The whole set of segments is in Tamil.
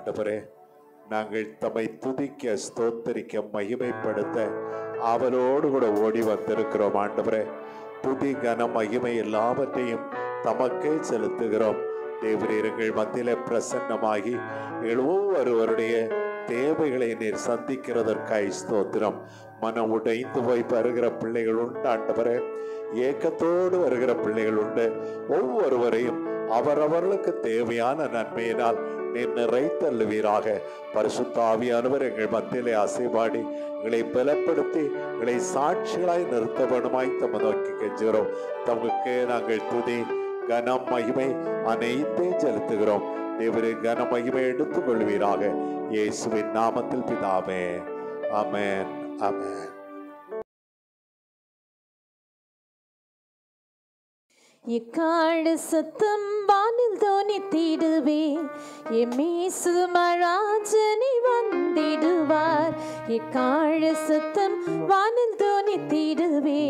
ஆண்டவரே, நாங்கள் தம்மை துதிக்க, ஸ்தோத்தரிக்க, மகிமைப்படுத்த அவரோடு கூட ஓடி வந்திருக்கிறோம். ஆண்டவரே, துதி கன மகிமை எல்லாவற்றையும் தமக்கே செலுத்துகிறோம். தேவரீர் எங்கள் மத்தியிலே பிரசன்னமாகி ஒவ்வொருவருடைய தேவைகளை நீர் சந்திக்கிறதற்காய் ஸ்தோத்திரம். மனம் உடைந்து போய் வருகிற பிள்ளைகள் உண்டு ஆண்டவரே, ஏக்கத்தோடு வருகிற பிள்ளைகள் உண்டு. ஒவ்வொருவரையும் அவரவர்களுக்கு தேவையான நன்மையினால் நீர் நிறைத்தள்ளுவீராக. பரிசுத்த ஆவியானவர் எங்கள் மத்தியிலே அசைபாடி எங்களை பலப்படுத்தி எங்களை சாட்சிகளாய் நிறுத்த வேண்டுமாய் தம்மை நோக்கி கெஞ்சுகிறோம். தமக்கு நாங்கள் துதி கனம் மகிமை அனைத்தையும் செலுத்துகிறோம். தேவரே, கன மகிமை எடுத்துக் கொள்வீராக. இயேசுவின் நாமத்தில் பிதாவே, ஆமென், ஆமென். எக்காடு சத்தம் வானில் தோனித்திடுவே, எம்மேசு மராஜனி வந்திடுவார். எக்காடு சத்தம் வானில் தோனித்திடுவே,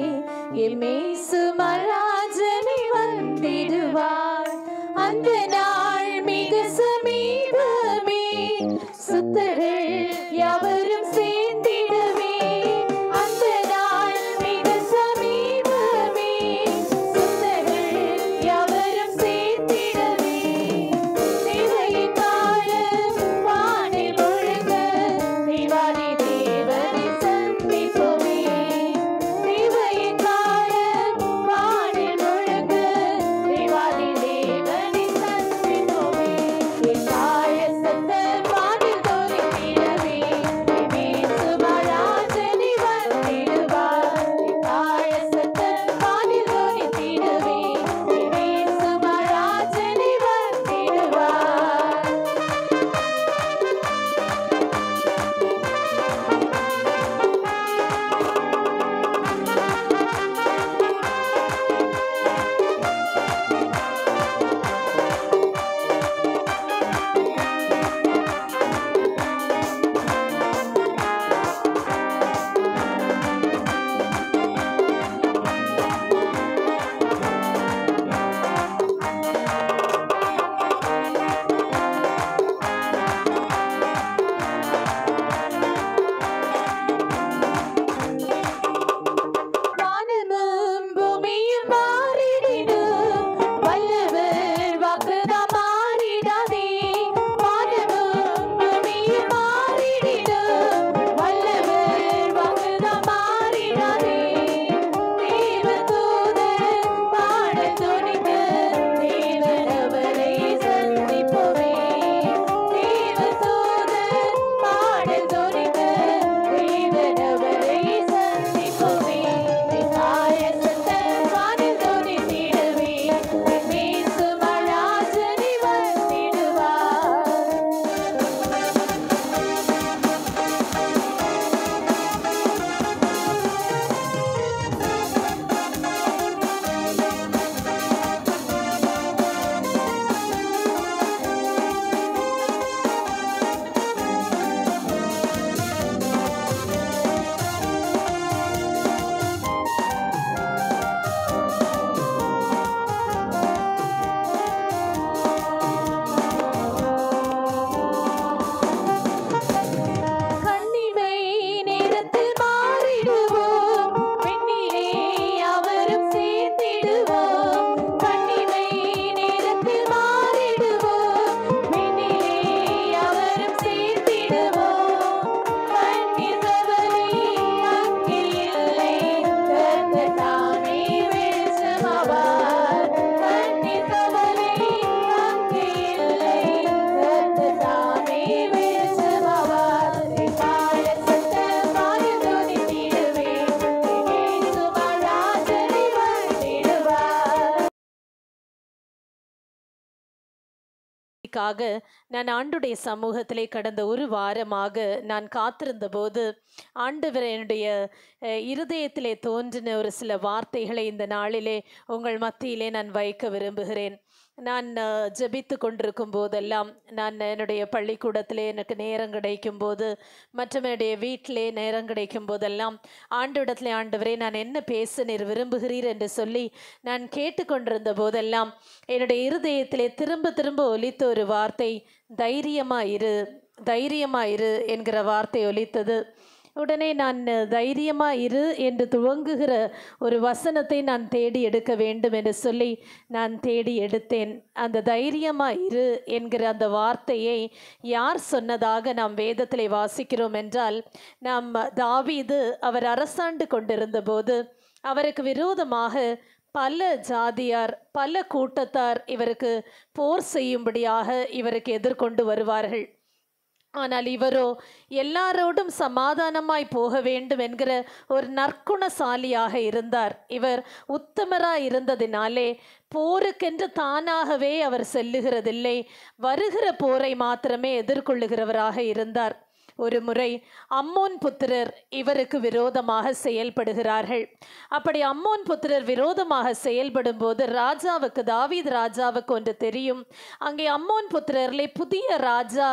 எம்மேசு மராஜனி வந்திடுவார். அந்த நாள் மிக சமீபமே, சுத்தர்கள் யாவரும் சேர்ந்திடவே. அந்த நாள் மிக சமீபமே, சுத்தர்கள் யாவரும் சேர்ந்திடவே. தேவையின் காலம் வானில் முழங்க, தேவாதி தேவனை சந்திப்போமே. தேவையின் காலம் வானில் முழங்க, தேவாதி தேவனை சந்திப்போமே. என் தாய சத்தம் வானில் தோனித்திடவே, இயேசு மராஜனி வந்திடுவார். என் தாய சத்தம் வானில் தோனித்திடவே, இயேசு மராஜனி வந்திடுவார். வானமும் பூமியும் மாறிடினும், வல்லவர் வாக்குதான் மாறிடாதே. வானமும் பூமியும் மாறிடினும், வல்லவர் வாக்குதான் மாறிடாதே. தேவதூதர் பாடல் துணிக்க, தேவன் அவரை சந்திப்போமே. தேவதூதர் பாடல் துணிக்க, தேவன் அவரை சந்திப்போமே. தாய சத்தம் வானில் தோனித்திடவே, இயேசு மராஜனி வந்திடுவார். கண்ணிமை நேரத்தில் மாறிடுவோம், பெண்ணிலே அவரும் சேர்ந்திடுவோம். கண்ணிமை நேரத்தில் மாறிடுவோம், பெண்ணிலே அவரும் சேர்ந்திடுவோம். கண்ணீர் கவலை அங்கே இல்லை, கர்த்தர் தாமே வெளிச்சமாவார். கண்ணீர் கவலை அங்கே இல்லை, கர்த்தர் தாமே வெளிச்சமாவார். தாய சத்தம் வானில் தோனித்திடவே, இயேசு மராஜனி வந்திடுவார். நான் ஆண்டுடைய சமூகத்திலே கடந்த ஒரு வாரமாக நான் காத்திருந்த போது ஆண்டவர் என்னுடைய இருதயத்திலே தோன்றின ஒரு சில வார்த்தைகளை இந்த நாளிலே உங்கள் மத்தியிலே நான் வைக்க விரும்புகிறேன். நான் ஜெபித்து கொண்டிருக்கும் போதெல்லாம், நான் என்னுடைய பள்ளிக்கூடத்திலே எனக்கு நேரம் கிடைக்கும் போது, மற்றும் என்னுடைய வீட்டிலே நேரம் கிடைக்கும் போதெல்லாம், ஆண்டவரிடத்திலே, ஆண்டவரே நான் என்ன பேச நீர் விரும்புகிறீர் என்று சொல்லி நான் கேட்டுக்கொண்டிருந்த போதெல்லாம், என்னுடைய இருதயத்திலே திரும்ப திரும்ப ஒலித்த ஒரு வார்த்தை, தைரியமாயிரு, தைரியமாயிரு என்கிற வார்த்தை ஒலித்தது. உடனே நான் தைரியமா இரு என்று துவங்குகிற ஒரு வசனத்தை நான் தேடி எடுக்க வேண்டும் என்று சொல்லி நான் தேடி எடுத்தேன். அந்த தைரியமா இரு என்கிற அந்த வார்த்தையை யார் சொன்னதாக நாம் வேதத்திலே வாசிக்கிறோம் என்றால், நாம் தாவீது அவர் அரசாண்டு கொண்டிருந்த போது அவருக்கு விரோதமாக பல ஜாதியார், பல கூட்டத்தார் இவருக்கு போர் செய்யும்படியாக இவருக்கு எதிர்கொண்டு வருவார்கள். ஆனால் இவரோ எல்லாரோடும் சமாதானமாய் போக வேண்டும் என்கிற ஒரு நற்குணசாலியாக இருந்தார். இவர் உத்தமராய் இருந்ததினாலே போருக்கென்று தானாகவே அவர் செல்லுகிறதில்லை, வருகிற போரை மாத்திரமே எதிர்கொள்ளுகிறவராக இருந்தார். ஒரு முறை அம்மோன் புத்திரர் இவருக்கு விரோதமாக செயல்படுகிறார்கள். அப்படி அம்மோன் புத்திரர் விரோதமாக செயல்படும் போது ராஜாவுக்கு, தாவீது ராஜாவுக்கு ஒன்று தெரியும். அங்கே அம்மோன் புத்திரர்களே புதிய ராஜா,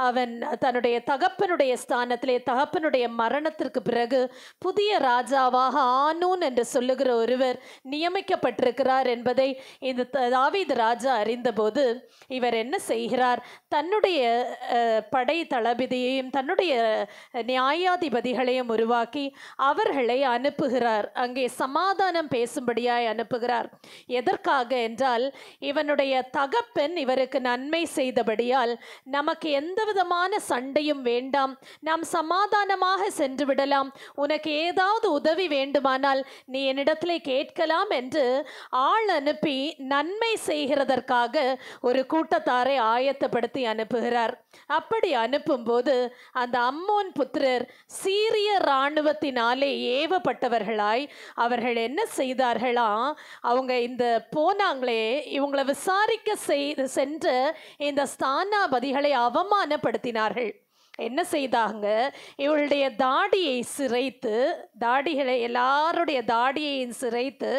அவன் தன்னுடைய தகப்பனுடைய ஸ்தானத்திலே, தகப்பனுடைய மரணத்திற்கு பிறகு புதிய ராஜாவாக ஆனூன் என்று சொல்லுகிற ஒருவர் நியமிக்கப்பட்டிருக்கிறார் என்பதை இந்த தாவீது ராஜா அறிந்தபோது இவர் என்ன செய்கிறார், தன்னுடைய படை தளபதியையும் தன்னுடைய நியாயாதிபதிகளையும் உருவாக்கி அவர்களை அனுப்புகிறார். அங்கே சமாதானம் பேசும்படியாய் அனுப்புகிறார். எதற்காக என்றால், இவனுடைய தகப்பன் இவருக்கு நன்மை செய்தபடியால் நமக்கு எந்த விதமான சண்டையும் வேண்டாம், நாம் சமாதானமாக சென்று விடலாம், உனக்கு ஏதாவது உதவி வேண்டுமானால் நீ என்னிடத்திலே கேட்கலாம் என்று ஆள் அனுப்பி நன்மை செய்கிறதற்காக ஒரு கூட்டத்தாரை ஆயத்தப்படுத்தி அனுப்புகிறார். அப்படி அனுப்பும்போது அந்த அம்மோன் புத்திரர் சீரிய இராணுவத்தினாலே ஏவப்பட்டவர்களாய் அவர்கள் என்ன செய்தார்களா, அவங்க இந்த போனாங்களே, இவங்களை விசாரிக்க சென்ற இந்த ஸ்தானாபதிகளை அவமானப்படுத்தினார்கள். என்ன செய்தாங்க, இவளுடைய தாடியை சிரைத்து, தாடிகளை எல்லாருடைய தாடியையும் சிரைத்து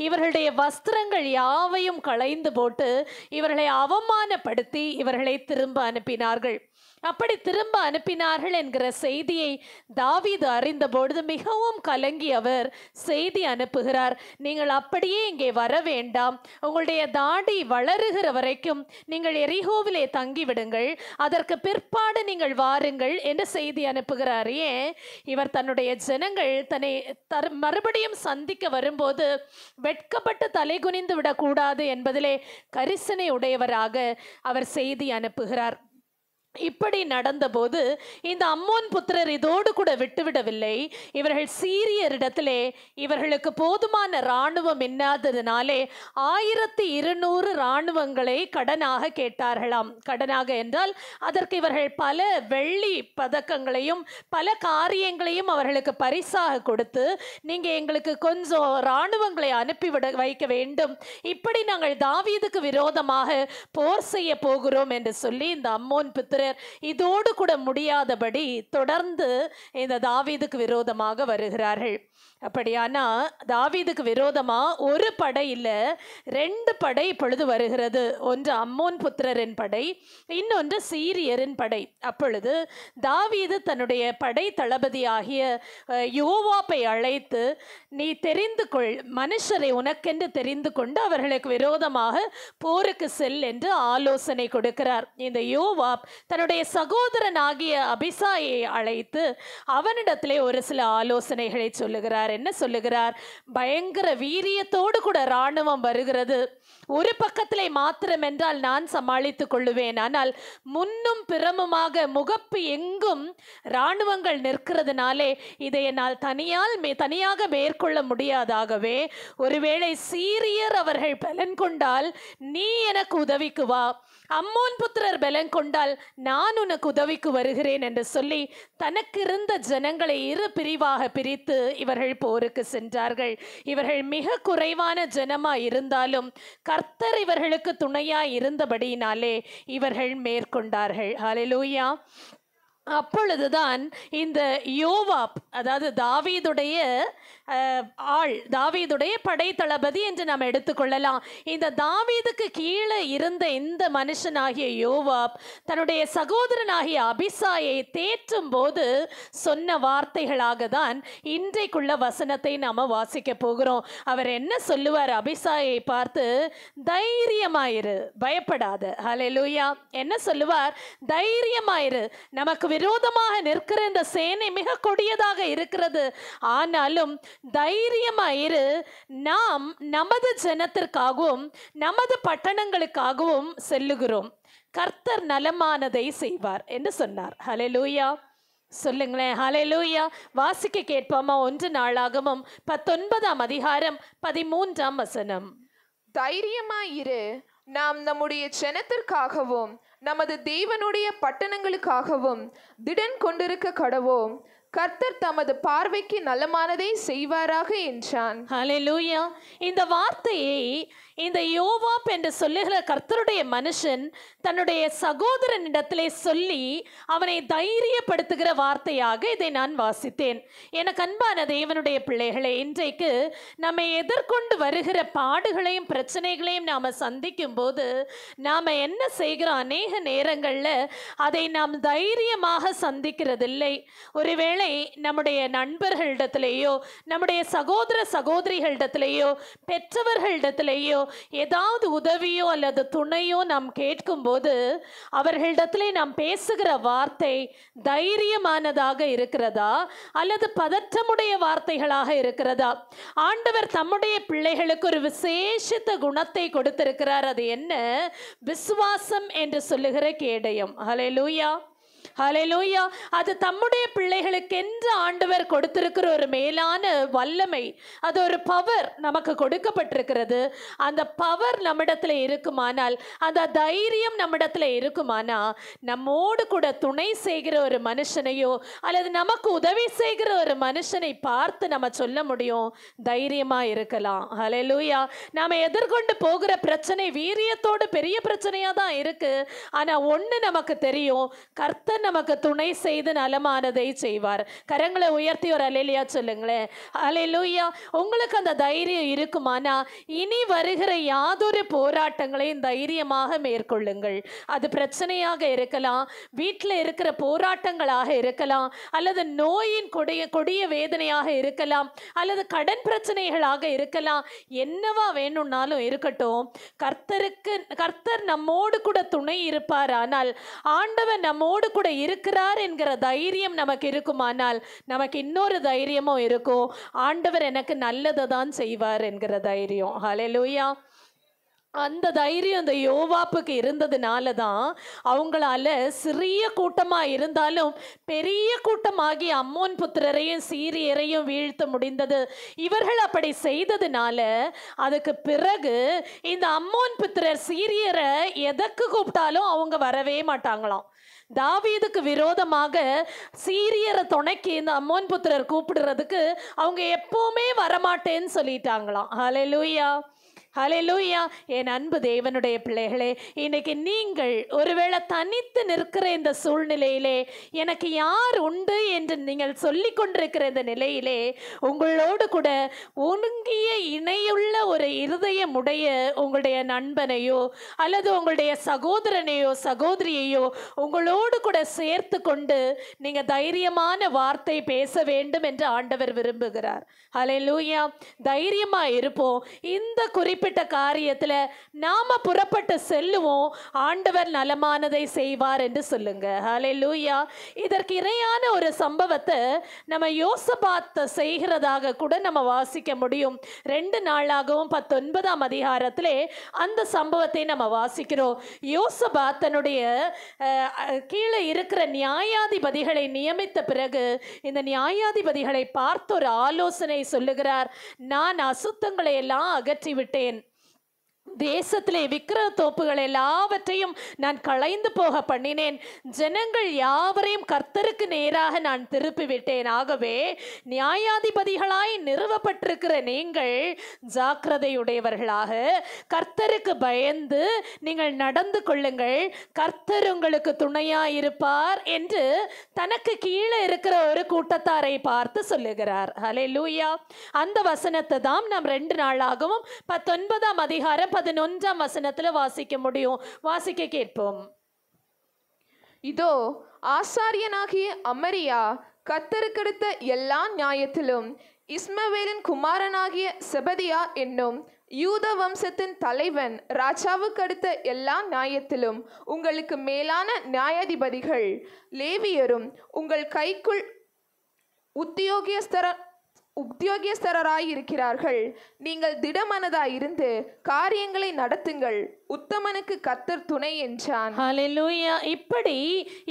இவர்களுடைய வஸ்திரங்கள் யாவையும் களைந்து போட்டு இவர்களை அவமானப்படுத்தி இவர்களை திரும்ப அனுப்பினார்கள். அப்படி திரும்ப அனுப்பினார்கள் என்கிற செய்தியை தாவீது அறிந்த பொழுது மிகவும் கலங்கி அவர் செய்தி அனுப்புகிறார், நீங்கள் அப்படியே இங்கே வர வேண்டாம், உங்களுடைய தாடி வளருகிற வரைக்கும் நீங்கள் எரிகோவிலே தங்கிவிடுங்கள், அதற்கு பிற்பாடு நீங்கள் வாருங்கள் என்று செய்தி அனுப்புகிறார். ஏன், இவர் தன்னுடைய ஜனங்கள் தன்னை மறுபடியும் சந்திக்க வரும்போது வெட்கப்பட்டு தலை குனிந்து விடக்கூடாது என்பதிலே கரிசனை உடையவராக அவர் செய்தி அனுப்புகிறார். இப்படி நடந்தபோது இந்த அம்மோன் புத்திரர் இதோடு கூட விட்டுவிடவில்லை. இவர்கள் சீரியரிடத்திலே இவர்களுக்கு போதுமான இராணுவம் இல்லாததினாலே 1200 இராணுவங்களை கடனாக கேட்டார்களாம். கடனாக என்றால் அதற்கு இவர்கள் பல வெள்ளி பதக்கங்களையும் பல காரியங்களையும் அவர்களுக்கு பரிசாக கொடுத்து, நீங்க எங்களுக்கு கொஞ்சம் இராணுவங்களை அனுப்பிவிட வைக்க வேண்டும், இப்படி நாங்கள் தாவீதுக்கு விரோதமாக போர் செய்ய போகிறோம் என்று சொல்லி இந்த அம்மோன் புத்திரர் இதோடு கூட முடியாதபடி தொடர்ந்து இந்த தாவீதுக்கு விரோதமாக வருகிறார்கள். அப்படியானா தாவீதுக்கு விரோதமா ஒரு படை இல்ல, 2 படை இப்பொழுது வருகிறது. ஒன்று அம்மோன் புத்திரரின் படை, இன்னொன்று சீரியரின் படை. அப்பொழுது தாவீது தன்னுடைய படை தளபதியாகிய யோவாப்பை அழைத்து, நீ தெரிந்து கொள், மனுஷரை உனக்கென்று தெரிந்து கொண்டு அவர்களுக்கு விரோதமாக போருக்கு செல் என்று ஆலோசனை கொடுக்கிறார். இந்த யோவாப் தன்னுடைய சகோதரனாகிய அபிசாயை அழைத்து அவனிடத்திலே ஒரு சில ஆலோசனைகளை சொல்லுகிறார். என்ன சொல்லுகிறார், பயங்கர வீரியத்தோடு கூட இராணுவம் வருகிறது, ஒரு பக்கத்திலே மாத்திரம் என்றால் நான் சமாளித்துக் கொள்ளுவேன், ஆனால் முன்னும் பிறமுமாக முகப்பு எங்கும் இராணுவங்கள் நிற்கிறதுனாலே இதை என்னால் தனியாக மேற்கொள்ள முடியாதாகவே, ஒருவேளை சீரியர் அவர்கள் பலன் கொண்டால் நீ எனக்கு உதவிக்கு வா, அம்மோன் புத்திரர் பலன் கொண்டால் நான் உனக்கு உதவிக்கு வருகிறேன் என்று சொல்லி தனக்கு இருந்த ஜனங்களை 2 பிரிவாக பிரித்து இவர்கள் போருக்கு சென்றார்கள். இவர்கள் மிக குறைவான ஜனமாய் இருந்தாலும் கர்த்தர் இவர்களுக்கு துணையாய் இருந்தபடியினாலே இவர்கள் மேற்கொண்டார்கள். ஹல்லேலூயா. அப்பொழுதுதான் இந்த யோவாப், அதாவது தாவீதுடைய தாவீதுடைய படைத்தளபதி என்று நாம் எடுத்துக்கொள்ளலாம். இந்த தாவீதுக்கு கீழே இருந்த இந்த மனுஷனாகிய யோவாப் தன்னுடைய சகோதரனாகிய அபிசாயை தேற்றும் போது சொன்ன வார்த்தைகளாக தான் இன்றைக்குள்ள வசனத்தை நாம் வாசிக்க போகிறோம். அவர் என்ன சொல்லுவார்? அபிசாயை பார்த்து, தைரியமாயிரு, பயப்படாத. ஹல்லேலூயா. என்ன சொல்லுவார்? தைரியமாயிரு, நமக்கு விரோதமாக நிற்கிற இந்த சேனை மிக கொடியதாக இருக்கிறது, ஆனாலும் தைரியமாயிரு, நாம் நமது ஜனத்திற்காகவும் நமது பட்டணங்களுக்காகவும் செல்லுகிறோம், கர்த்தர் நலமானதை செய்வார் என்று சொன்னார். ஹல்லேலூயா. சொல்லுங்களேன், ஹல்லேலூயா. வாசிக்க கேட்போமா? 1 நாளாகமம் 19ஆம் அதிகாரம் 13ஆம் வசனம். தைரியமாயிரு, நாம் நம்முடைய ஜனத்திற்காகவும் நமது தேவனுடைய பட்டணங்களுக்காகவும் திடன் கொண்டிருக்க கடவோம், கர்த்தர் தமது பார்வைக்கு நலமானதை செய்வாராக என்றான். ஹல்லேலூயா. இந்த வார்த்தையை இந்த யோவாப் என்று சொல்லுகிற கர்த்தருடைய மனுஷன் தன்னுடைய சகோதரனிடத்திலே சொல்லி அவனை தைரியப்படுத்துகிற வார்த்தையாக இதை நான் வாசித்தேன். எனக்கு அன்பான தேவனுடைய பிள்ளைகளே, இன்றைக்கு நம்ம எதிர்கொண்டு வருகிற பாடுகளையும் பிரச்சனைகளையும் நாம் சந்திக்கும் போது நாம் என்ன செய்கிறோம்? அநேக நேரங்களில் அதை நாம் தைரியமாக சந்திக்கிறதில்லை. ஒருவேளை நம்முடைய நண்பர்களிடத்திலேயோ நம்முடைய சகோதர சகோதரிகளிடத்திலேயோ பெற்றவர்களிடத்திலேயோ ஏதாவது உதவியோ அல்லது துணையோ நாம் கேட்கும்போது அவர்களிடத்திலே நாம் பேசுகிற வார்த்தை தைரியமானதாக இருக்கிறதா அல்லது பதற்றமுடைய வார்த்தைகளாக இருக்கிறதா? ஆண்டவர் தம்முடைய பிள்ளைகளுக்கு ஒரு விசேஷித்த குணத்தை கொடுத்திருக்கிறார். அது என்ன? விசுவாசம் என்று சொல்லுகிற கேடயம். ஹல்லேலூயா, ஹல்லேலூயா. அது தம்முடைய பிள்ளைகளுக்கென்று ஆண்டவர் கொடுத்திருக்கிற ஒரு மேலான வல்லமை. அது ஒரு பவர் நமக்கு கொடுக்கப்பட்டிருக்கிறது. அந்த பவர் நம்மிடத்தில் இருக்குமானால், அந்த தைரியம் நம்மிடத்தில் இருக்குமானா, நம்மோடு கூட துணை செய்கிற ஒரு மனுஷனையோ அல்லது நமக்கு உதவி செய்கிற ஒரு மனுஷனை பார்த்து நம்ம சொல்ல முடியும், தைரியமா இருக்கலாம். ஹல்லேலூயா. நாம எதிர்கொண்டு போகிற பிரச்சனை வீரியத்தோடு பெரிய பிரச்சனையா தான் இருக்கு. ஆனா ஒண்ணு நமக்கு தெரியும், கர்த்தர் நமக்கு துணை செய்து நலமானதை செய்வார். கரங்களை உயர்த்தி ஒரு அல்லேலூயா சொல்லுங்களேன். அல்லேலூயா. உங்களுக்கு அந்த தைரியம் இருக்குமானா இனி வருகிற யாதொரு போராட்டங்களையும் தைரியமாக மேற்கொள்ளுங்கள். அது பிரச்சனையாக இருக்கலாம், வீட்டில் இருக்கிற போராட்டங்களாக இருக்கலாம், அல்லது நோயின் கொடிய வேதனையாக இருக்கலாம், அல்லது கடன் பிரச்சனைகளாக இருக்கலாம். என்னவா வேணும்னாலும் இருக்கட்டும், கர்த்தர் நம்மோடு கூட துணை இருப்பார். ஆனால் ஆண்டவர் நம்மோடு கூட இருக்கிறார் என்கிற தைரியம் நமக்கு இருக்குமானால் நமக்கு இன்னொரு தைரியமும் இருக்கும், ஆண்டவர் எனக்கு நல்லதை தான் செய்வார் என்கிற தைரியம். ஹல்லேலூயா. அந்த தைரியம் இந்த யோவாப்புக்கு இருந்ததுனால தான் அவங்களால சிறிய கூட்டமாக இருந்தாலும் பெரிய கூட்டமாகி அம்மோன் புத்திரரையும் சீரியரையும் வீழ்த்த முடிந்தது. இவர்கள் அப்படி செய்ததுனால அதுக்கு பிறகு இந்த அம்மோன் புத்திரர் சீரியரை எதற்கு கூப்பிட்டாலும் அவங்க வரவே மாட்டாங்களாம். தாவீதுக்கு விரோதமாக சீரியரை துணைக்கு இந்த அம்மோன் புத்திரர் கூப்பிடுறதுக்கு அவங்க எப்பவுமே வரமாட்டேன்னு சொல்லிட்டாங்களாம். ஹல்லேலூயா, ஹல்லேலூயா. என் அன்பு தேவனுடைய பிள்ளைகளே, இன்னைக்கு நீங்கள் ஒருவேளை தனித்து நிற்கிற இந்த சூழ்நிலையிலே எனக்கு யார் உண்டு என்று நீங்கள் சொல்லி கொண்டிருக்கிற இந்த நிலையிலே உங்களோடு கூட ஒருங்கிய இணையுள்ள ஒரு இருதயமுடைய உங்களுடைய நண்பனையோ அல்லது உங்களுடைய சகோதரனையோ சகோதரியையோ உங்களோடு கூட சேர்த்து கொண்டு நீங்க தைரியமான வார்த்தை பேச வேண்டும் என்று ஆண்டவர் விரும்புகிறார். ஹல்லேலூயா. தைரியமா இருப்போம். இந்த குறிப்பிட்ட காரியத்துல நாம புறப்பட்டு செல்லுவோம், ஆண்டவர் நலமானதை செய்வார் என்று சொல்லுங்க. ஹல்லேலூயா. இதற்கு இணையான ஒரு சம்பவத்தை நம்ம யோசபாத் செய்கிறதாக கூட நம்ம வாசிக்க முடியும். 2 நாளாகவும் 19ஆம் அதிகாரத்திலே அந்த சம்பவத்தை நம்ம வாசிக்கிறோம். யோசபாத் தன்னுடைய கீழே இருக்கிற நியாயாதிபதிகளை நியமித்த பிறகு இந்த நியாயாதிபதிகளை பார்த்து ஒரு ஆலோசனை சொல்லுகிறார். நான் அசுத்தங்களை எல்லாம் அகற்றி விட்டேன், தேசத்திலே விக்கிரக தோப்புகள் எல்லாவற்றையும் நான் களைந்து போக பண்ணினேன். ஜனங்கள் யாவரையும் கர்த்தருக்கு நேராக நான் திருப்பி விட்டேன். ஆகவே நியாயாதிபதிகளாய் நிறுவப்பட்டிருக்கிற நீங்கள் ஜாக்கிரதையுடையவர்களாக கர்த்தருக்கு பயந்து நீங்கள் நடந்து கொள்ளுங்கள், கர்த்தர் உங்களுக்கு துணையாயிருப்பார் என்று தனக்கு கீழே இருக்கிற ஒரு கூட்டத்தாரை பார்த்து சொல்லுகிறார். ஹல்லேலூயா. அந்த வசனத்தை தான் நாம் 2 நாளாகவும் 19ஆம் அதிகாரம் 11ஆம் வசனத்துல வாசிக்க முடியும். வாசிக்க கேட்போம். இதோ ஆசாரியனாகிய அமரியா கர்த்தருக்கடுத்த எல்லா நியாயத்திலும் இஸ்மவேலின் குமாரனாகிய செபதியா என்னும் யூத வம்சத்தின் தலைவன் ராஜாவுக்கு அடுத்த எல்லா நியாயத்திலும் உங்களுக்கு மேலான நியாயாதிபதிகள் லேவியரும் உங்கள் கைக்குள் உத்தியோகியஸ்தராயிருக்கிறார்கள். நீங்கள் திடமனதாயிருந்து காரியங்களை நடத்துங்கள், உத்தமனுக்கு கர்த்தர் துணை என்றான். ஹல்லேலூயா. இப்படி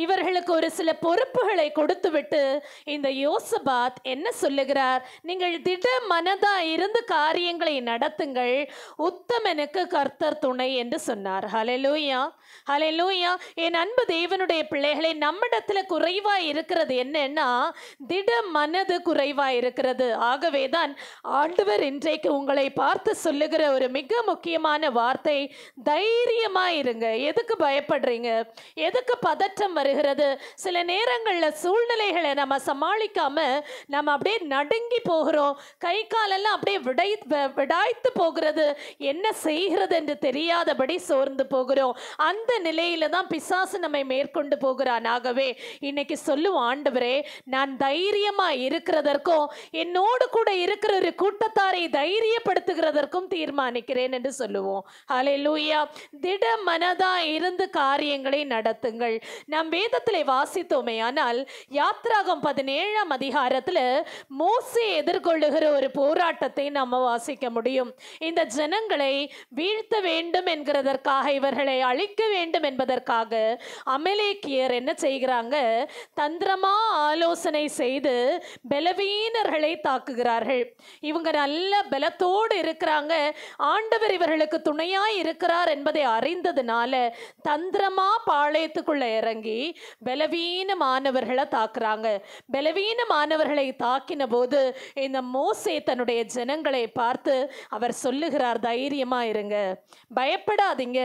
இவர்களுக்கு ஒரு சில பொறுப்புகளை கொடுத்துவிட்டு இந்த யோசபாத் என்ன சொல்லுகிறார்? நீங்கள் திட மனதா இருந்து காரியங்களை நடத்துங்கள், உத்தமனுக்கு கர்த்தர் துணை என்று சொன்னார். ஹல்லேலூயா, ஹல்லேலூயா. என் அன்பு தேவனுடைய பிள்ளைகளை, நம்மிடத்துல குறைவாய் இருக்கிறது என்னன்னா திட மனது குறைவாய் இருக்கிறது. ஆகவேதான் ஆண்டவர் இன்றைக்கு உங்களை பார்த்து சொல்லுகிற ஒரு மிக முக்கியமான வார்த்தை, தைரியமாயிருங்க. எதுக்கு பயப்படுறீங்க? எதுக்கு பதற்றம் வருகிறது? சில நேரங்களில் சூழ்நிலைகளை நம்ம சமாளிக்காம நம்ம அப்படியே நடுங்கி போகிறோம். கை காலெல்லாம் அப்படியே விடாய்த்து போகிறது. என்ன செய்கிறது என்று தெரியாதபடி சோர்ந்து போகிறோம். அந்த நிலையில தான் பிசாசு நம்மை மேற்கொண்டு போகிறான். ஆகவே இன்னைக்கு சொல்லுவோம், ஆண்டவரே நான் தைரியமா இருக்கிறதற்கும் என்னோடு கூட இருக்கிற ஒரு கூட்டத்தாரை தைரியப்படுத்துகிறதற்கும் தீர்மானிக்கிறேன் என்று சொல்லுவோம். ஹல்லேலூயா. திட மனதா இருந்து காரியங்களை நடத்துங்கள். நாம் வேதத்திலே வாசித்தோமே, ஆனால் யாத்ராகம் 17ஆம் அதிகாரத்துல மோசே எதிர்கொள்ளுகிற ஒரு போராட்டத்தை நம்ம வாசிக்க முடியும். இந்த ஜனங்களை வீழ்த்த வேண்டும் என்கிறதற்காக, இவர்களை அழிக்க வேண்டும் என்பதற்காக அமலேக்கியர் என்ன செய்கிறாங்க? தந்திரமா ஆலோசனை செய்து பலவீனர்களை தாக்குகிறார்கள். இவங்க நல்ல பலத்தோடு இருக்கிறாங்க. ஆண்டவர் இவர்களுக்கு துணையாய் இருக்கிறார் என்பதை அறிந்ததுனால தந்திரமா பாளையத்துக்குள்ள இறங்கி பலவீனமானவர்களை தாக்குறாங்க. பலவீனமானவர்களை தாக்கின போது இந்த மோசே தன்னுடைய ஜனங்களை பார்த்து அவர் சொல்லுகிறார், தைரியமா இருங்க, பயப்படாதீங்க,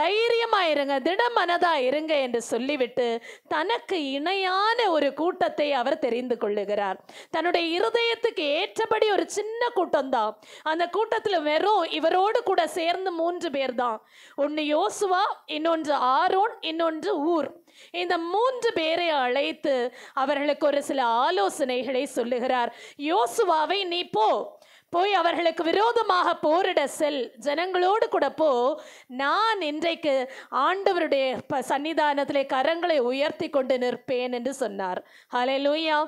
தைரியமா இருங்க, திடமனதா இருங்க என்று சொல்லிவிட்டு தனக்கு இணையான ஒரு கூட்டத்தை அவர் தெரிந்து கொள்ளுகிறார். தன்னுடைய இருதயத்துக்கு ஏற்றபடி ஒரு சின்ன கூட்டம் தான். அந்த கூட்டத்தில் வெறும் இவரோடு கூட சேர்ந்து 3 பேர் தான். ஒன்று யோசுவா, இன்னொன்று ஆரோன், இன்னொன்று ஊர். இந்த 3 பேரை அழைத்து அவர்களுக்கு ஒரு சில ஆலோசனைகளை சொல்லுகிறார். யோசுவாவை நீ போய் அவர்களுக்கு விரோதமாக போரிட செல், ஜனங்களோடு கூட போ. நான் இன்றைக்கு ஆண்டவருடைய சன்னிதானத்திலே கரங்களை உயர்த்தி கொண்டு நிற்பேன் என்று சொன்னார். ஹல்லேலூயா.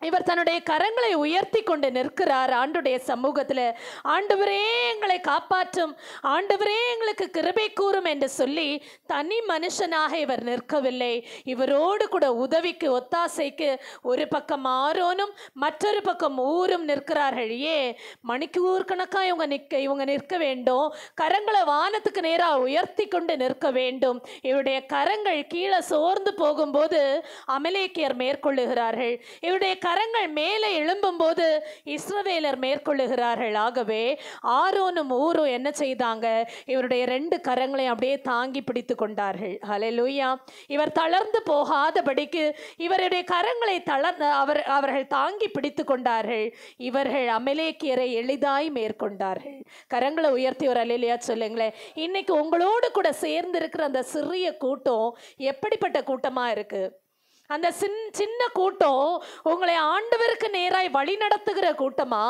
இவர் தன்னுடைய கரங்களை உயர்த்தி கொண்டு நிற்கிறார் ஆண்டுடைய சமூகத்தில். ஆண்டவரே எங்களை காப்பாற்றும், ஆண்டவரே எங்களுக்கு கிருபை கூறும் என்று சொல்லி தனி மனுஷனாக இவர் நிற்கவில்லை. இவரோடு கூட உதவிக்கு ஒத்தாசைக்கு ஒரு பக்கம் ஆரோனும் மற்றொரு பக்கம் ஊரும் நிற்கிறார்கள். மணிக்கூர் கணக்காக இவங்க நிற்க வேண்டும். கரங்களை வானத்துக்கு நேராக உயர்த்தி கொண்டு நிற்க வேண்டும். இவருடைய கரங்கள் கீழே சோர்ந்து போகும்போது அமலேக்கியர் மேற்கொள்ளுகிறார்கள். இவருடைய கரங்கள் மேலே எழும்பும் போது இஸ்ரவேலர் மேற்கொள்ளுகிறார்கள். ஆகவே ஆரோனும் ஊரும் என்ன செய்தாங்க? இவருடைய 2 கரங்களையும் அப்படியே தாங்கி பிடித்து கொண்டார்கள். ஹல்லேலூயா. இவர் தளர்ந்து போகாதபடிக்கு இவருடைய கரங்களை அவர்கள் தாங்கி பிடித்து கொண்டார்கள். இவர்கள் அமலேக்கியரை எளிதாய் மேற்கொண்டார்கள். கரங்களை உயர்த்தி ஒரு அல்லேலூயா சொல்லுங்களேன். இன்னைக்கு உங்களோடு கூட சேர்ந்து இருக்கிற அந்த சிறிய கூட்டம் எப்படிப்பட்ட கூட்டமா இருக்கு? அந்த சின்ன கூட்டம் உங்களை ஆண்டவருக்கு நேராய் வழி நடத்துகிற கூட்டமா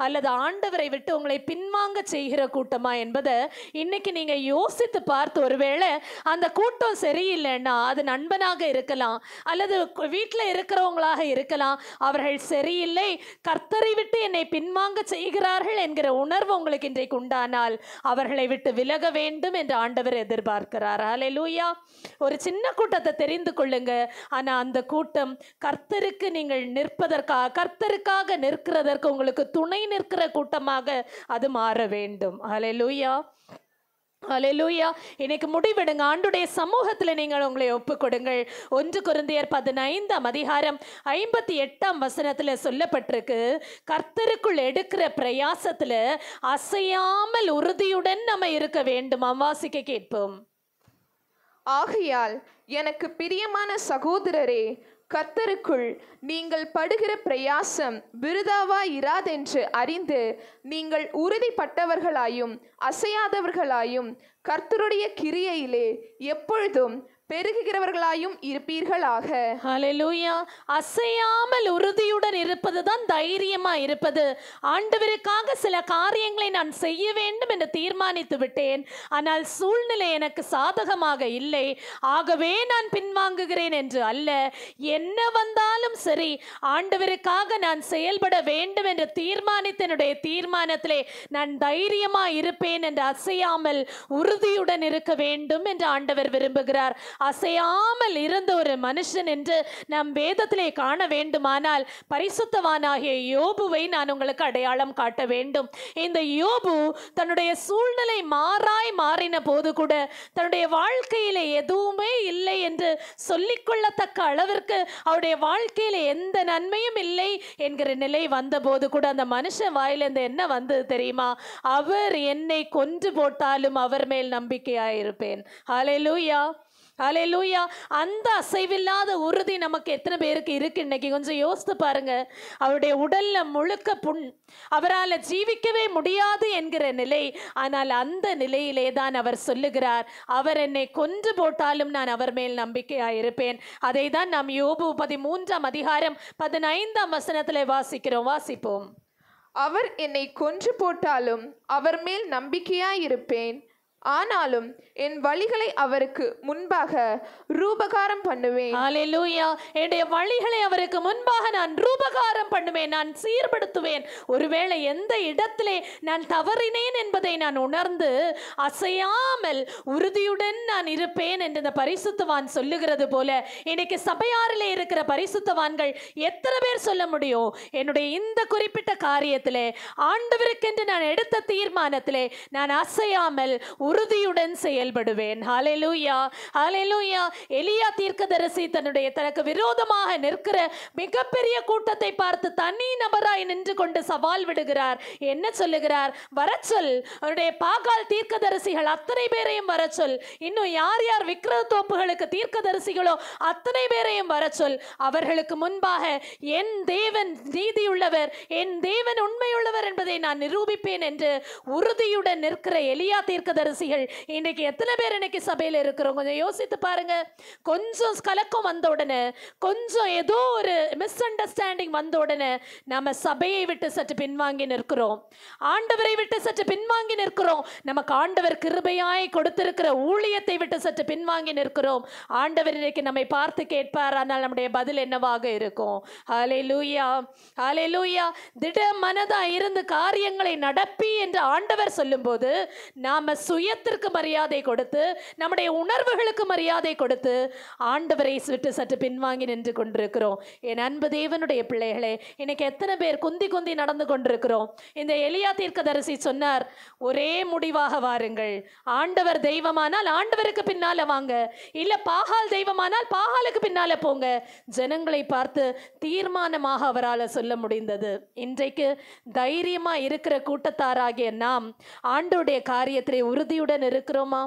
அல்லது ஆண்டவரை விட்டு உங்களை பின்வாங்க செய்கிற கூட்டமா என்பதை இன்னைக்கு நீங்க யோசித்து பார்த்து, ஒருவேளை அந்த கூட்டம் சரியில்லைன்னா அது நண்பனாக இருக்கலாம் அல்லது வீட்டில் இருக்கிறவங்களாக இருக்கலாம். அவர்கள் சரியில்லை, கர்த்தரை விட்டு என்னை பின்வாங்க செய்கிறார்கள் என்கிற உணர்வு உங்களுக்கு இன்றைக்கு உண்டானால் அவர்களை விட்டு விலக வேண்டும் என்று ஆண்டவர் எதிர்பார்க்கிறார். ஹல்லேலூயா. ஒரு சின்ன கூட்டத்தை தெரிந்து கொள்ளுங்க. ஆனா அந்த கூட்டம் கர்த்தருக்கு நீங்கள் நிற்பதற்காக, கர்த்தருக்காக நிற்கிறதற்கு உங்களுக்கு துணை நிற்கிற கூட்டமாக அது மாற வேண்டும். ஹல்லேலூயா. ஹல்லேலூயா. இன்னைக்கு முடிவெடுங்க. ஆண்டுடைய சமூகத்தில் நீங்கள் உங்களை ஒப்புக் கொடுங்கள். 1 கொரிந்தியர் 15ஆம் அதிகாரம் 58ஆம் வசனத்தில் சொல்லப்பட்டிருக்கு, கர்த்தருக்குள் எடுக்கிற பிரயாசத்தில் அசையாமல் உறுதியுடன் நம்ம இருக்க வேண்டும். வாசிக்க கேட்போம். ஆகையால் எனக்கு பிரியமான சகோதரரே, கர்த்தருக்குள் நீங்கள் படுகிற பிரயாசம் விருதாவா இராதென்று அறிந்து நீங்கள் உறுதிப்பட்டவர்களாயும் அசையாதவர்களாயும் கர்த்தருடைய கிரியையிலே எப்பொழுதும் பெருகுகிறவர்களாயும் இருப்பீர்களாக. ஹல்லேலூயா. அசையாமல் உறுதியுடன் இருப்பதுதான் தைரியமா இருப்பது. ஆண்டவருக்காக சில காரியங்களை நான் செய்ய வேண்டும் என்று தீர்மானித்து விட்டேன், ஆனால் சூழ்நிலை எனக்கு சாதகமாக இல்லை, ஆகவே நான் பின்வாங்குகிறேன் என்று அல்ல. என்ன வந்தாலும் சரி, ஆண்டவருக்காக நான் செயல்பட வேண்டும் என்று தீர்மானித்த என்னுடைய தீர்மானத்திலே நான் தைரியமா இருப்பேன் என்று அசையாமல் உறுதியுடன் இருக்க வேண்டும் என்று ஆண்டவர் விரும்புகிறார். அசையாமல் இருந்த ஒரு மனுஷன் என்று நம் வேதத்திலே காண வேண்டுமானால் பரிசுத்தவானாகிய யோபுவை நான் உங்களுக்கு அடையாளம் காட்ட வேண்டும். இந்த யோபு தன்னுடைய சூழ்நிலை மாறின போது கூட தன்னுடைய வாழ்க்கையில எதுவுமே இல்லை என்று சொல்லிக்கொள்ளத்தக்க அளவிற்கு அவருடைய வாழ்க்கையில எந்த நன்மையும் இல்லை என்கிற நிலை வந்த போது கூட அந்த மனுஷன் வாயிலிருந்து என்ன வந்தது தெரியுமா? அவர் என்னை கொன்று போட்டாலும் அவர் மேல் நம்பிக்கையாயிருப்பேன். ஹல்லேலூயா. ஹல்லேலூயா. அந்த அசைவில்லாத உறுதி நமக்கு எத்தனை பேருக்கு இருக்கு இன்னைக்கு? கொஞ்சம் யோசித்து பாருங்க. அவருடைய உடல்ல முழுக்க புண், அவரால் ஜீவிக்கவே முடியாது என்கிற நிலை. ஆனால் அந்த நிலையிலே தான் அவர் சொல்லுகிறார், அவர் என்னை கொன்று போட்டாலும் நான் அவர் மேல் நம்பிக்கையாயிருப்பேன். அதை தான் நாம் யோபு 13ஆம் அதிகாரம் 15ஆம் வசனத்திலே வாசிக்கிறோம். வாசிப்போம். அவர் என்னை கொன்று போட்டாலும் அவர் மேல் நம்பிக்கையாயிருப்பேன், ஆனாலும் என் வழிகளை அவருக்கு முன்பாக ரூபகாரம் பண்ணுவேன். ஹல்லேலூயா. என்னுடைய வழிகளை அவருக்கு முன்பாக நான் ரூபகாரம் பண்ணுவேன், நான் சீர்படுத்துவேன். ஒருவேளை எந்த இடத்திலே நான் தவறினேன் என்பதை நான் உணர்ந்து அசையாமல் உறுதியுடன் நான் இருப்பேன் என்று இந்த பரிசுத்தவான் சொல்லுகிறது போல இன்னைக்கு சபையாரிலே இருக்கிற பரிசுத்தவான்கள் எத்தனை பேர் சொல்ல முடியும்? என்னுடைய இந்த குறிப்பிட்ட காரியத்திலே ஆண்டவருக்கென்று நான் எடுத்த தீர்மானத்திலே நான் அசையாமல் உறுதியுடன் செயல்படுவேன். ஹல்லேலூயா. ஹல்லேலூயா. எலியா தீர்க்கதரிசி தனக்கு விரோதமாக நிற்கிற மிகப்பெரிய கூட்டத்தை பார்த்து தனி நபராய் நின்று கொண்டு சவால் விடுகிறார். என்ன சொல்லுகிறார்? வரச்சொல், அவருடைய பாகால் தீர்க்கதரிசிகள் அத்தனை பேரையும் வரச்சொல், இன்னும் யார் யார் விக்கிரக தோப்புகளுக்கு தீர்க்கதரிசிகளோ அத்தனை பேரையும் வரச்சொல், அவர்களுக்கு முன்பாக என் தேவன் நீதியுள்ளவர், என் தேவன் உண்மையுள்ளவர் என்பதை நான் நிரூபிப்பேன் என்று உறுதியுடன் நிற்கிற எலியா தீர்க்கதரிசிகள் இன்னைக்கு எத்தனை பேர் இன்னைக்கு சபையில் இருக்கிறோம்? கொஞ்சம் யோசித்து பாருங்க. கொஞ்சம் கலக்கம் வந்த உடனே, கொஞ்சம் ஏதோ ஒரு மிஸ் அண்டர்ஸ்டாண்டிங் வந்த உடனே நம்ம சபையை விட்டு சற்று பின்வாங்கி நிற்கிறோம், ஆண்டவரை விட்டு சற்று பின்வாங்கி நிற்கிறோம், நமக்கு ஆண்டவர் கிருபையாய் கொடுத்திருக்கிற ஊழியத்தை விட்டு சற்று பின்வாங்கி நிற்கிறோம். ஆண்டவர் இன்னைக்கு நம்மை பார்த்து கேட்பார், ஆனால் நம்முடைய பதில் என்னவாக இருக்கும்? ஹல்லேலூயா. ஹல்லேலூயா. திட மனதா இருந்து காரியங்களை நடப்பி என்று ஆண்டவர் சொல்லும்போது நாம சுயத்திற்கு மரியாதை கொடுத்து, நம்முடைய உணர்வுகளுக்கு மரியாதை கொடுத்து ஆண்டவரை விட்டு சற்று பின்வாங்கி நின்று கொண்டிருக்கிறோம். என் அன்பு தேவனுடைய பிள்ளைகளே, இன்னைக்கு எத்தனை பேர் குந்தி குந்தி நடந்து கொண்டிருக்கிறோம்? இந்த எலியா தீர்க்கதரிசி சொன்னார், ஒரே முடிவாக வாருங்கள். ஆண்டவர் தெய்வமானால் ஆண்டவருக்கு பின்னால வாங்க, இல்ல பாகால் தெய்வமானால் பாகாலுக்கு பின்னால போங்க. ஜனங்களை பார்த்து தீர்மானமாக அவரால் சொல்ல முடிந்தது. இன்றைக்கு தைரியமா இருக்கிற கூட்டத்தாராகிய நாம் ஆண்டவருடைய காரியத்திலே உறுதியுடன் இருக்கிறோமா?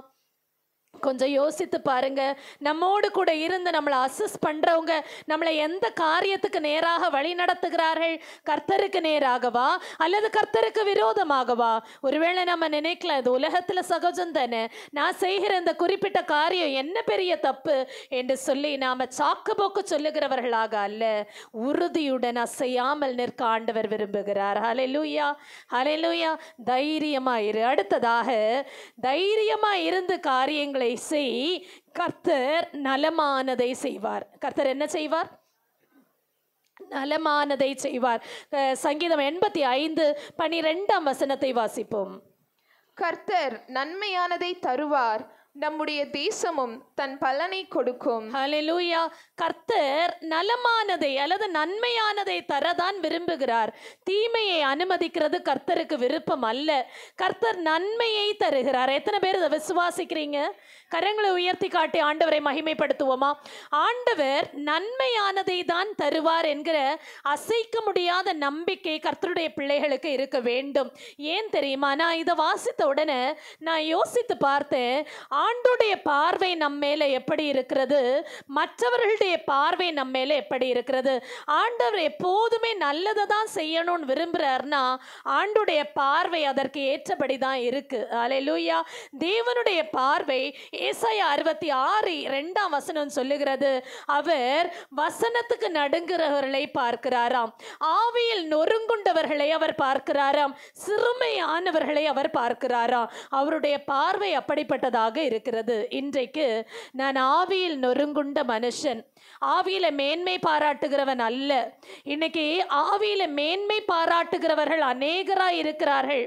கொஞ்சம் யோசித்து பாருங்க. நம்மோடு கூட இருந்து நம்மளை அசஸ் பண்றவங்க நம்மளை எந்த காரியத்துக்கு நேராக வழி நடத்துகிறார்கள்? கர்த்தருக்கு நேராகவா அல்லது கர்த்தருக்கு விரோதமாகவா? ஒருவேளை நம்ம நினைக்கலாம், இது உலகத்துல சகஜம் தானே, நான் செய்கிற இந்த குறிப்பிட்ட காரியம் என்ன பெரிய தப்பு என்று சொல்லி நாம சாக்கு போக்கு சொல்லுகிறவர்களாக அல்ல, உறுதியுடன் அசையாமல் நிற்க ஆண்டவர் விரும்புகிறார். ஹல்லேலூயா. ஹல்லேலூயா. தைரியமா இரு. அடுத்ததாக, தைரியமா இருந்து காரியங்களை செய், கர்த்தர் நலமானதை செய்வார். கர்த்தர் என்ன செய்வார்? நலமானதை செய்வார். சங்கீதம் 85:12 வசனத்தை வாசிப்போம். கர்த்தர் நன்மையானதை தருவார், நம்முடைய தேசமும் தன் பலனை கொடுக்கும். ஹalleluya. கர்த்தர் நலமானதை அல்லது நன்மையானதை தரதான் விரும்புகிறார். தீமையை அனுமதிக்கிறது கர்த்தருக்கு விருப்பம் அல்ல. கர்த்தர் நன்மையை தருகிறார். எத்தனை பேர் இதை விசுவாசிக்கிறீங்க? கரங்களை உயர்த்தி காட்டி ஆண்டவரை மகிமைப்படுத்துவோமா? ஆண்டவர் நன்மையானதை தான் தருவார் என்கிற அசைக்க முடியாத நம்பிக்கை கர்த்தருடைய பிள்ளைகளுக்கு இருக்க வேண்டும். ஏன் தெரியுமா? நான் இதை வாசித்த உடனே நான் யோசித்து பார்த்தேன். ஆண்டுடைய பார்வை நம்ம மேல எப்படி இருக்கிறது, மற்றவர்களுடைய பார்வை நம்ம மேல எப்படி இருக்கிறது? ஆண்டவர் எப்போதுமே நல்லதை தான் செய்யணும்னு விரும்புறாருன்னா ஆண்டுடைய பார்வை அதற்கு ஏற்றபடி தான் இருக்கு. அல்லேலூயா. தேவனுடைய பார்வை ஏசாயா 66:2 சொல்லுகிறது, அவர் வசனத்துக்கு நடுங்குறவர்களை பார்க்கிறாராம், ஆவியில் நொறுங்குண்டவர்களை அவர் பார்க்கிறாராம், சிறுமையானவர்களை அவர் பார்க்கிறாராம். அவருடைய பார்வை அப்படிப்பட்டதாக இருக்கிறது. இன்றைக்கு நான் ஆவியில் நொறுங்குண்ட மனுஷன், ஆவியில மேன்மை பாராட்டுகிறவன் அல்ல. இன்னைக்கு ஆவியில மேன்மை பாராட்டுகிறவர்கள் அநேகராய் இருக்கிறார்கள்.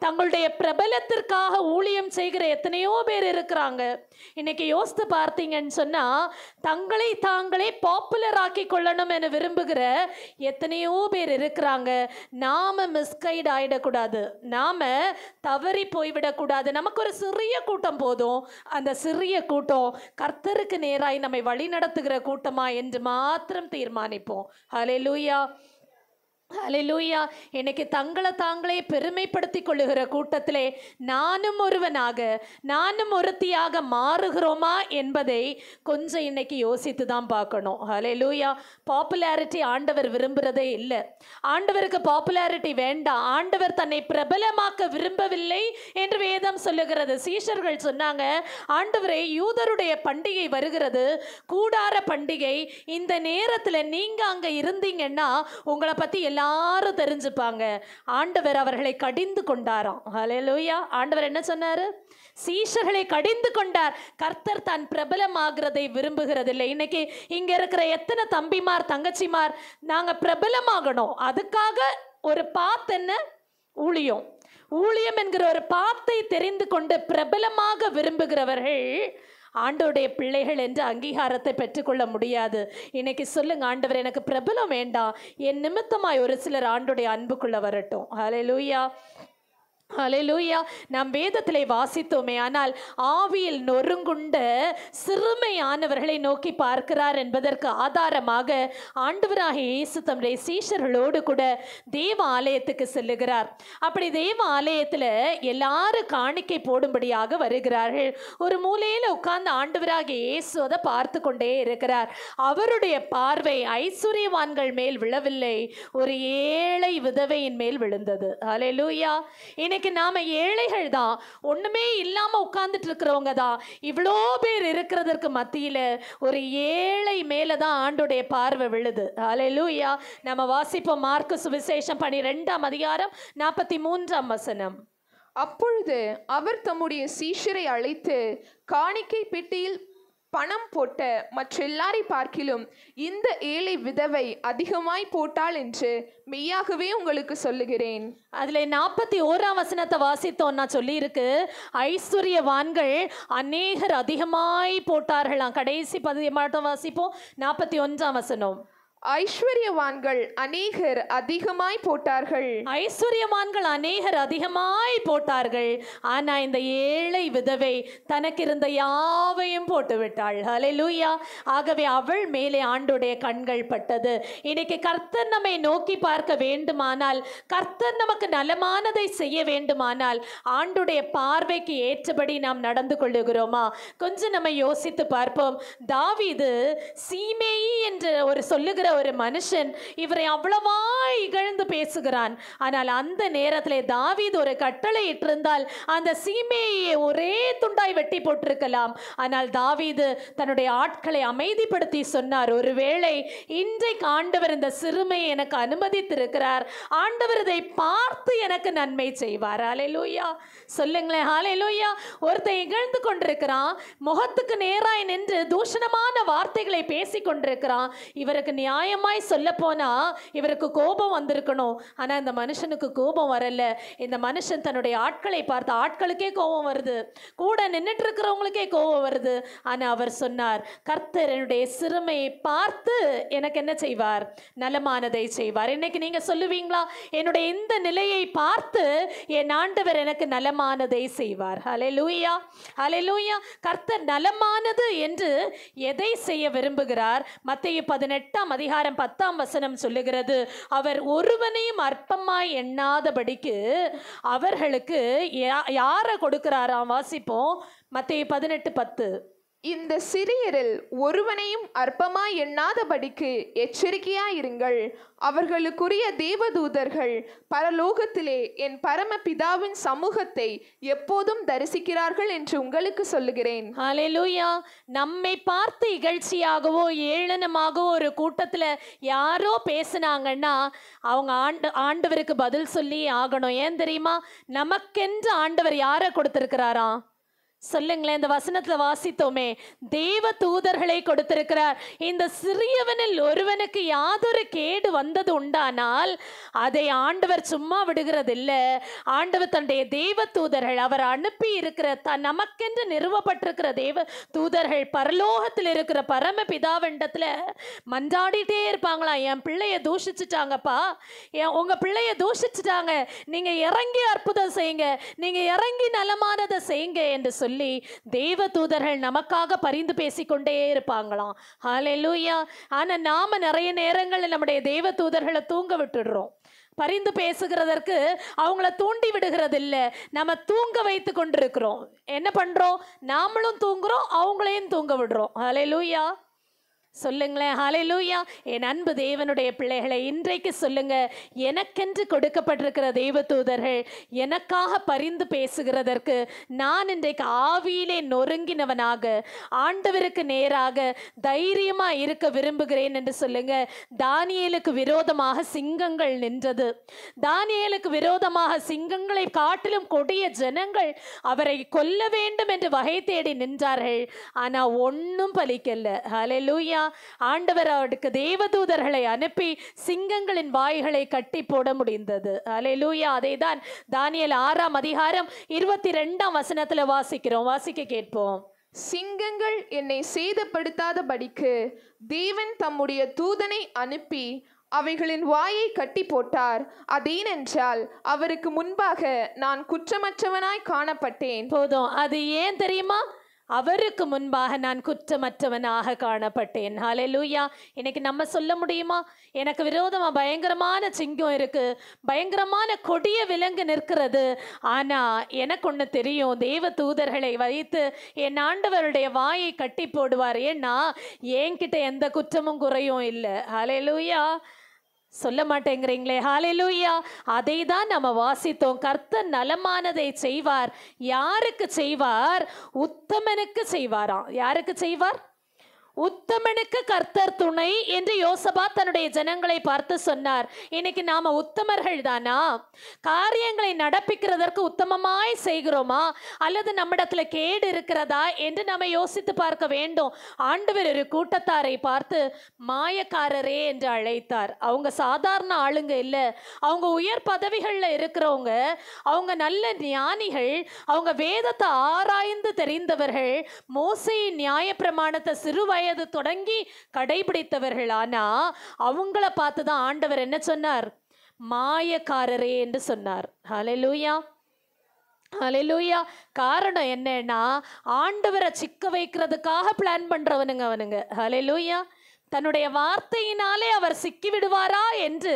தங்களுடைய பிரபலத்திற்காக ஊழியம் செய்கிற எத்தனையோ பேர் இருக்கிறாங்க. இன்னைக்கு யோசித்து பார்த்தீங்கன்னு சொன்னா தங்களை தாங்களே பாப்புலர் ஆக்கி கொள்ளணும் என விரும்புகிற எத்தனையோ பேர் இருக்கிறாங்க. நாம மிஸ்கைட் ஆயிடக்கூடாது, நாம தவறி போய்விடக்கூடாது. நமக்கு ஒரு சிறிய கூட்டம் போதும், அந்த சிறிய கூட்டம் கர்த்தருக்கு நேராய் நம்மை வழி நடத்துகிற கூட்டமா என்று மாத்திரம் தீர்மானிப்போம். ஹல்லேலூயா, ஹல்லேலூயா. இன்னைக்கு தங்களை தாங்களே பெருமைப்படுத்திக் கொள்ளுகிற கூட்டத்திலே நானும் ஒருவனாக, நானும் ஒருத்தியாக மாறுகிறோமா என்பதை கொஞ்சம் இன்னைக்கு யோசித்து தான் பார்க்கணும். ஹல்லேலூயா. பாப்புலாரிட்டி ஆண்டவர் விரும்புகிறதே இல்லை. ஆண்டவருக்கு பாப்புலாரிட்டி வேண்டாம். ஆண்டவர் தன்னை பிரபலமாக்க விரும்பவில்லை என்று வேதம் சொல்லுகிறது. சீஷர்கள் சொன்னாங்க, ஆண்டவரே, யூதருடைய பண்டிகை வருகிறது, கூடார பண்டிகை, இந்த நேரத்தில் நீங்க அங்க இருந்தீங்கன்னா உங்களை பத்தி எல்லாரும் தெரிஞ்சுப்பாங்க. ஆண்டவர் அவர்களை கடிந்து கொண்டாராம். ஹல்லேலூயா. ஆண்டவர் என்ன சொன்னாரு? சீஷர்களை கடிந்து கொண்டார். கர்த்தர் தான் பிரபலமாகிறதை விரும்புகிறதில்லை. இன்னைக்கு இங்க இருக்கிற எத்தனை தம்பிமார் தங்கச்சிமார் நாங்க பிரபலமாகணும், அதுக்காக ஒரு பாத் என்ன ஊழியம், ஊழியம் என்கிற ஒரு பாத்தை தெரிந்து கொண்டு பிரபலமாக விரும்புகிறவர்கள் ஆண்டோடைய பிள்ளைகள் என்று அங்கீகாரத்தை பெற்றுக்கொள்ள முடியாது. இன்னைக்கு சொல்லுங்க, ஆண்டவர் எனக்கு பிரபலம் வேண்டாம், என் நிமித்தமாய் ஒரு சிலர் ஆண்டோடைய அன்புக்குள்ள வரட்டும். ஹல்லேலூயா, ஹல்லேலூயா. நாம் வேதத்திலே வாசித்தோமே, ஆனால் ஆவியில் நொறுங்குண்ட சிறுமையானவர்களை நோக்கி பார்க்கிறார் என்பதற்கு ஆதாரமாக ஆண்டவராகிய இயேசு தம்முடைய சீஷர்களோடு கூட தேவ ஆலயத்துக்கு செல்லுகிறார். அப்படி தேவ ஆலயத்தில் எல்லாரும் காணிக்கை போடும்படியாக வருகிறார்கள். ஒரு மூலையில் உட்கார்ந்து ஆண்டவராகிய இயேசு அதை பார்த்து கொண்டே இருக்கிறார். அவருடைய பார்வை ஐஸ்வர்யவான்கள் மேல் விழவில்லை, ஒரு ஏழை விதவையின் மேல் விழுந்தது. ஹல்லேலூயா. இன்னைக்கு நாம ஏழைகள் தான், ஒண்ணுமே இல்லாம உட்கார்ந்துட்டு இருக்கிறவங்க தான். இவ்வளோ பேர் இருக்கிறதற்கு மத்தியில ஒரு ஏழை மேலதான் ஆண்டோடைய பார்வை விழுது. ஹல்லேலூயா. நம்ம வாசிப்போம் மார்க்கு சுவிசேஷம் 12:43. அப்பொழுது அவர் தம்முடைய சீஷரை அழைத்து, காணிக்கை பெட்டியில் பணம் போட்ட மற்றெல்லாரை பார்க்கிலும் இந்த ஏழை விதவை அதிகமாய் போட்டாள் என்று மெய்யாகவே உங்களுக்கு சொல்லுகிறேன். அதுல 41 வாசித்தோம். நான் சொல்லி இருக்கு, ஐஸ்வர்யவான்கள் அநேகர் அதிகமாய் போட்டார்களாம். கடைசி 10 வாசிப்போம், 41. ஐஸ்வர்யவான்கள் அநேகர் அதிகமாய் போட்டார்கள். ஐஸ்வர்யவான்கள் அநேகர் அதிகமாய் போட்டார்கள், ஆனா இந்த ஏழை விதவை தனக்கு இருந்த யாவையும் போட்டு விட்டாள். ஹல்லேலூயா. ஆகவே அவள் மேலே ஆண்டோடைய கண்கள் பட்டது. இன்னைக்கு கர்த்தர் நம்மை நோக்கி பார்க்க வேண்டுமானால், கர்த்தர் நமக்கு நலமானதை செய்ய வேண்டுமானால் ஆண்டுடைய பார்வைக்கு ஏற்றபடி நாம் நடந்து கொள்ளுகிறோமா? கொஞ்சம் நம்ம யோசித்து பார்ப்போம். தாவீது சீமேயி என்று ஒரு சொல்லுகிற ஒரு மனுஷன் இவரை அவ்வளவா இகழ்ந்து பேசுகிறான். ஆனால் அந்த நேரத்தில் தாவீது ஒரு கட்டளை இட்டிருந்தால் அந்த சீமேயை ஒரே துண்டாய் வெட்டி போட்டிருக்கலாம். ஆனால் தாவீது தன்னுடைய ஆட்களை அமைதிப்படுத்தி சொன்னார், ஒருவேளை இன்றைக்கு ஆண்டவர் இந்த சிறுமையை எனக்கு அனுமதித்திருக்கிறார், ஆண்டவர் இதை பார்த்து எனக்கு நன்மை செய்வார். ஹல்லேலூயா. சொல்லுங்களேன், ஹல்லேலூயா. ஒருத்தன் இகழ்ந்து கொண்டிருக்கிறான், முகத்துக்கு நேராய் நின்று தூஷணமான வார்த்தைகளை பேசி கொண்டிருக்கிறான். இவருக்கு நியாயம் நியாயமாய் சொல்ல போனா இவருக்கு கோபம் வந்திருக்கணும். ஆனா இந்த மனுஷனுக்கு கோபம் வரல. இந்த மனுஷன் தன்னுடைய ஆட்களை பார்த்து, ஆட்களுக்கே கோபம் வருது, கூட நின்றுட்டு இருக்கிறவங்களுக்கே கோபம் வருது. ஆனா அவர் சொன்னார், கர்த்தர் என்னுடைய சிறுமையை பார்த்து எனக்கு என்ன செய்வார்? நலமானதை செய்வார். இன்னைக்கு நீங்க சொல்லுவீங்களா, என்னுடைய இந்த நிலையை பார்த்து என் ஆண்டவர் எனக்கு நலமானதை செய்வார்? ஹல்லேலூயா, ஹல்லேலூயா. கர்த்தர் நலமானது என்று எதை செய்ய விரும்புகிறார்? மத்தேயு 18ஆம் அதிகாரம் 10ஆம் வசனம் சொல்லுகிறது, அவர் ஒருவனையும் அற்பமாய் எண்ணாதபடிக்கு அவர்களுக்கு யாரை கொடுக்கிறாராம்? வாசிப்போம், மத்தேயு 18:10. இந்த சிறியரில் ஒருவனையும் அற்பமாய் எண்ணாதபடிக்கு எச்சரிக்கையாயிருங்கள். அவர்களுக்குரிய தேவதூதர்கள் பரலோகத்திலே என் பரமபிதாவின் சமூகத்தை எப்போதும் தரிசிக்கிறார்கள் என்று உங்களுக்கு சொல்லுகிறேன். ஹல்லேலூயா. நம்மை பார்த்து இகழ்ச்சியாகவோ ஏளனமாகவோ ஒரு கூட்டத்துல யாரோ பேசினாங்கன்னா அவங்க ஆண்டவருக்கு பதில் சொல்லி ஆகணும். ஏன் தெரியுமா? நமக்கென்று ஆண்டவர் யாரை கொடுத்திருக்கிறாராம்? சொல்லுங்களேன். இந்த வசனத்துல வாசித்தோமே, தேவ தூதர்களை கொடுத்திருக்கிறார். இந்த சிறியவனில் ஒருவனுக்கு யாதொரு கேடு வந்தது உண்டானால் அதை ஆண்டவர் சும்மா விடுகிறது இல்லை. ஆண்டவர் தன்னுடைய தேவ தூதர்கள், அவர் அனுப்பி இருக்கிற நமக்கென்று நிறுவப்பட்டிருக்கிற தேவ தூதர்கள் பரலோகத்தில் இருக்கிற பரம பிதாவிண்டத்துல மன்றாடிட்டே இருப்பாங்களாம். என் பிள்ளைய தூஷிச்சுட்டாங்கப்பா, உங்க பிள்ளைய தூஷிச்சுட்டாங்க, நீங்க இறங்கி அற்புதம் செய்யுங்க, நீங்க இறங்கி நலமானதை செய்யுங்க என்று சொல்லி தேவ தூதர்கள் நமக்காக பரிந்து பேசிக்கொண்டே இருப்பாங்களாம். ஹல்லேலூயா. ஆனா நாம நிறைய நேரங்களில் நம்முடைய தேவ தூதர்களை தூங்க விட்டுடுறோம். பரிந்து பேசுகிறதற்கு அவங்கள தூண்டி விடுகிறது இல்லை, நம்ம தூங்க வைத்து கொண்டிருக்கிறோம். என்ன பண்றோம்? நாமளும் தூங்குறோம், அவங்களையும் தூங்க விடுறோம். ஹல்லேலூயா. சொல்லுங்களேன். ஹல்லேலூயா. என் அன்பு தேவனுடைய பிள்ளைகளை இன்றைக்கு சொல்லுங்க, எனக்கென்று கொடுக்கப்பட்டிருக்கிற தேவ தூதர்கள் எனக்காக பரிந்து பேசுகிறதற்கு நான் இன்றைக்கு ஆவியிலே நொறுங்கினவனாக ஆண்டவருக்கு நேராக தைரியமா இருக்க விரும்புகிறேன் என்று சொல்லுங்க. தானியேலுக்கு விரோதமாக சிங்கங்கள் நின்றது. தானியேலுக்கு விரோதமாக சிங்கங்களை காட்டிலும் கொடிய ஜனங்கள் அவரை கொல்ல வேண்டும் என்று வகை தேடி நின்றார்கள். ஆனா ஒன்னும் பலிக்கல்ல. ஹல்லேலூயா. ஆண்டவர் அவருக்கு தேவதூதர்களை அனுப்பி சிங்கங்களின் வாய்களை கட்டி போட முடிந்தது. ஹல்லேலூயா. அதைதான் தானியேல் 6ஆம் அதிகாரம் 22ஆம் வசனத்துல வாசிக்கிறோம். வாசிக்க கேட்போம். சிங்கங்கள் என்னை சேதப்படுத்தாதபடிக்கு தேவன் தம்முடைய தூதனை அனுப்பி அவைகளின் வாயை கட்டி போட்டார். அதேனென்றால் அவருக்கு முன்பாக நான் குற்றமற்றவனாய் காணப்பட்டேன். போதும். அது ஏன் தெரியுமா? அவருக்கு முன்பாக நான் குற்றமற்றவனாக காணப்பட்டேன். ஹல்லேலூயா. இன்னைக்கு நம்ம சொல்ல முடியுமா, எனக்கு விரோதமா பயங்கரமான சிங்கம் இருக்கு, பயங்கரமான கொடிய விலங்கு நிற்கிறது, ஆனா எனக்கு ஒண்ணு தெரியும், தேவ தூதர்களை வைத்து என் ஆண்டவருடைய வாயை கட்டி போடுவார். ஏன்னா என்கிட்ட எந்த குற்றமும் குறையும் இல்லை. ஹல்லேலூயா. சொல்ல மாட்டேங்கிறீங்களே. ஹல்லேலூயா. அதை தான் நம்ம வாசித்தோம். கர்த்தர் நலமானதை செய்வார். யாருக்கு செய்வார்? உத்தமனுக்கு செய்வாராம். யாருக்கு செய்வார்? உத்தமனுக்கு கர்த்தர் துணை என்று யோசபாத் தன்னுடைய ஜனங்களை பார்த்து சொன்னார். இன்னைக்கு நாம உத்தமர்கள் தானா? காரியங்களை நடப்பிக்கிறதற்கு உத்தமமாய் செய்கிறோமா, அல்லது நம்மிடத்துல கேடு இருக்கிறதா என்று நம்ம யோசித்து பார்க்க வேண்டும். ஆண்டவர் ஒரு கூட்டத்தாரை பார்த்து மாயக்காரரே என்று அழைத்தார். அவங்க சாதாரண ஆளுங்க இல்லை, அவங்க உயர் பதவிகளில் இருக்கிறவங்க, அவங்க நல்ல ஞானிகள், அவங்க வேதத்தை ஆராய்ந்து தெரிந்தவர்கள், மோசேயின் நியாயப்பிரமாணத்தை சிறு வயது தொடங்கி கடைபிடித்தவர்கள். ஆனா அவங்கள பார்த்துதான் ஆண்டவர் என்ன சொன்னார்? மாயக்காரரே என்று சொன்னார். ஹல்லேலூயா, ஹல்லேலூயா. காரணம் என்னன்னா, ஆண்டவரை சிக்க வைக்கிறதுக்காக பிளான் பண்றவனுங்க அவனுங்க. ஹல்லேலூயா. தன்னுடைய வார்த்தையினாலே அவர் சிக்கி விடுவாரா என்று